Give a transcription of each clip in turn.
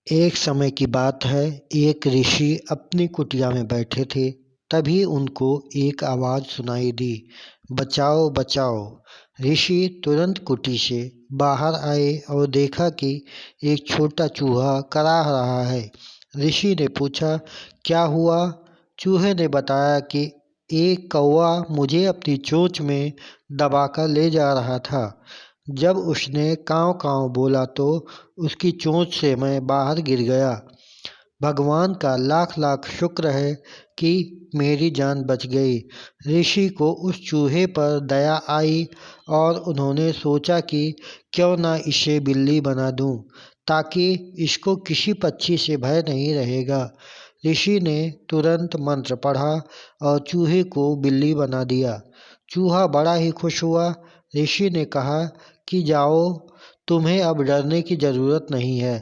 एक समय की बात है, एक ऋषि अपनी कुटिया में बैठे थे। तभी उनको एक आवाज़ सुनाई दी, बचाओ बचाओ। ऋषि तुरंत कुटी से बाहर आए और देखा कि एक छोटा चूहा कराह रहा है। ऋषि ने पूछा, क्या हुआ? चूहे ने बताया कि एक कौवा मुझे अपनी चोंच में दबाकर ले जा रहा था। जब उसने काँव काँव बोला तो उसकी चोंच से मैं बाहर गिर गया। भगवान का लाख लाख शुक्र है कि मेरी जान बच गई। ऋषि को उस चूहे पर दया आई और उन्होंने सोचा कि क्यों ना इसे बिल्ली बना दूं, ताकि इसको किसी पक्षी से भय नहीं रहेगा। ऋषि ने तुरंत मंत्र पढ़ा और चूहे को बिल्ली बना दिया। चूहा बड़ा ही खुश हुआ। ऋषि ने कहा कि जाओ, तुम्हें अब डरने की ज़रूरत नहीं है।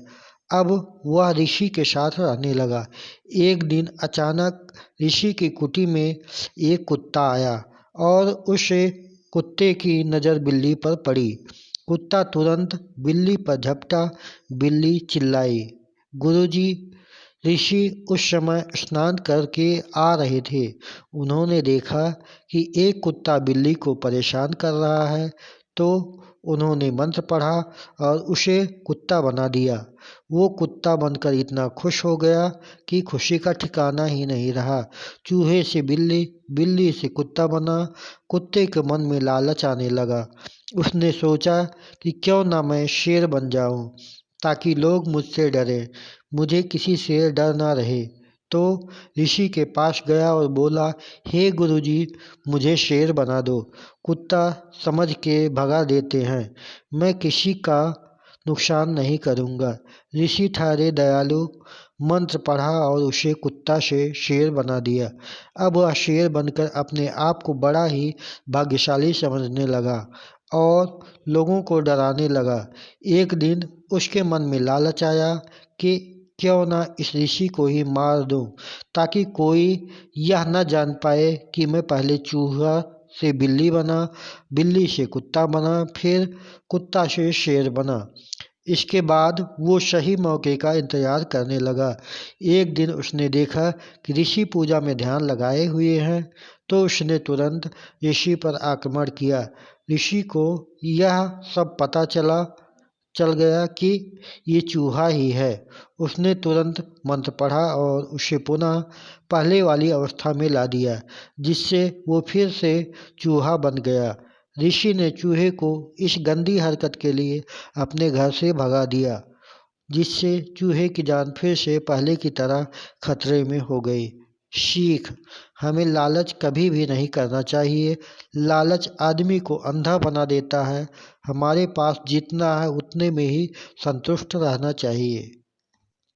अब वह ऋषि के साथ रहने लगा। एक दिन अचानक ऋषि की कुटी में एक कुत्ता आया और उसे कुत्ते की नज़र बिल्ली पर पड़ी। कुत्ता तुरंत बिल्ली पर झपटा। बिल्ली चिल्लाई। गुरुजी, ऋषि उस समय स्नान करके आ रहे थे। उन्होंने देखा कि एक कुत्ता बिल्ली को परेशान कर रहा है, तो उन्होंने मंत्र पढ़ा और उसे कुत्ता बना दिया। वो कुत्ता बनकर इतना खुश हो गया कि खुशी का ठिकाना ही नहीं रहा। चूहे से बिल्ली, बिल्ली से कुत्ता बना। कुत्ते के मन में लालच आने लगा। उसने सोचा कि क्यों ना मैं शेर बन जाऊं, ताकि लोग मुझसे डरें, मुझे किसी से डर ना रहे। तो ऋषि के पास गया और बोला, हे गुरुजी, मुझे शेर बना दो। कुत्ता समझ के भगा देते हैं, मैं किसी का नुकसान नहीं करूँगा। ऋषि ठहरे दयालु। मंत्र पढ़ा और उसे कुत्ता से शेर बना दिया। अब वह शेर बनकर अपने आप को बड़ा ही भाग्यशाली समझने लगा और लोगों को डराने लगा। एक दिन उसके मन में लालच आया कि क्यों ना इस ऋषि को ही मार दूं, ताकि कोई यह न जान पाए कि मैं पहले चूहा से बिल्ली बना, बिल्ली से कुत्ता बना, फिर कुत्ता से शेर बना। इसके बाद वो सही मौके का इंतज़ार करने लगा। एक दिन उसने देखा कि ऋषि पूजा में ध्यान लगाए हुए हैं, तो उसने तुरंत ऋषि पर आक्रमण किया। ऋषि को यह सब पता चल गया कि ये चूहा ही है। उसने तुरंत मंत्र पढ़ा और उसे पुनः पहले वाली अवस्था में ला दिया, जिससे वो फिर से चूहा बन गया। ऋषि ने चूहे को इस गंदी हरकत के लिए अपने घर से भगा दिया, जिससे चूहे की जान फिर से पहले की तरह खतरे में हो गई। सीख: हमें लालच कभी भी नहीं करना चाहिए। लालच आदमी को अंधा बना देता है। हमारे पास जितना है उतने में ही संतुष्ट रहना चाहिए।